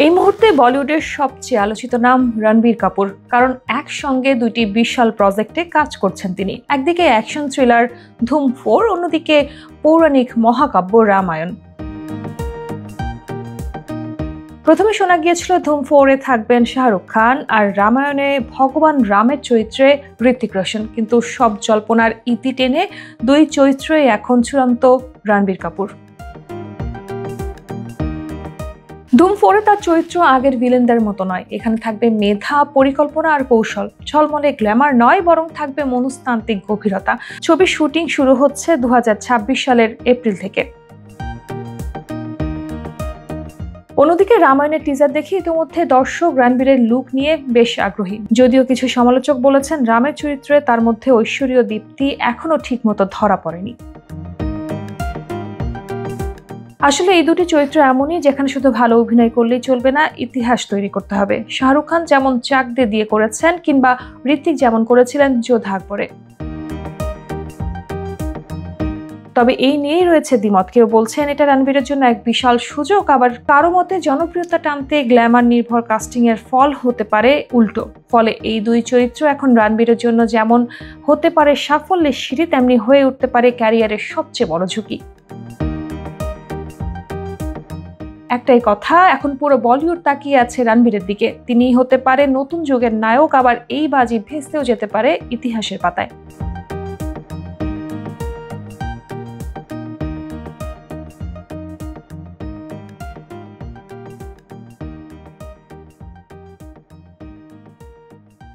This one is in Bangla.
এই মুহূর্তে বলিউডের সবচেয়ে আলোচিত নাম রণবীর কাপুর, কারণ একসঙ্গে দুইটি বিশাল প্রজেক্টে কাজ করছেন তিনি। একদিকে অ্যাকশন থ্রিলার ধুম 4, অন্যদিকে পৌরাণিক মহাকাব্য রামায়ণ। প্রথমে শোনা গিয়েছিল ধুম 4-এ থাকবেন শাহরুখ খান আর রামায়ণে ভগবান রামের চরিত্রে ঋত্বিক রোশন, কিন্তু সব জল্পনার ইতি টেনে দুই চরিত্রই এখন চূড়ান্ত রণবীর কাপুর। ধুম 4-এ তার চরিত্র আগের ভিলেনদের মতো নয়। এখানে থাকবে মেধা, পরিকল্পনা আর কৌশল। ঝলমলে গ্ল্যামার নয়, বরং থাকবে মনস্তান্ত্রিক গভীরতা। ছবির শুটিং শুরু হচ্ছে 2026 সালের এপ্রিল থেকে। অন্যদিকে রামায়ণের টিজার দেখে ইতিমধ্যে দর্শক রণবীরের লুক নিয়ে বেশ আগ্রহী। যদিও কিছু সমালোচক বলেছেন রামের চরিত্রে তার মধ্যে ঐশ্বরীয় দীপ্তি এখনো ঠিকমতো ধরা পড়েনি। আসলে এই দুটি চরিত্র এমনই যেখানে শুধু ভালো অভিনয় করলেই চলবে না, ইতিহাস তৈরি করতে হবে। শাহরুখ খান যেমন চাক দিয়ে করেছেন, কিংবা ঋত্বিক যেমন করেছিলেন যোধা আকবরে। তবে এই নিয়েই রয়েছে দ্বিমত। কেউ বলছেন এটা রণবীরের জন্য এক বিশাল সুযোগ, আবার কারো মতে জনপ্রিয়তা টানতে গ্ল্যামার নির্ভর কাস্টিং এর ফল হতে পারে উল্টো। ফলে এই দুই চরিত্র এখন রণবীরের জন্য যেমন হতে পারে সাফল্যের সিঁড়ি, তেমনি হয়ে উঠতে পারে ক্যারিয়ারের সবচেয়ে বড় ঝুঁকি। একটাই কথা, এখন পুরো বলিউড তাকিয়ে আছে রণবীরের দিকে। তিনিই হতে পারে নতুন যুগের নায়ক, আবার এই বাজি ভেস্তেও যেতে পারে ইতিহাসের পাতায়।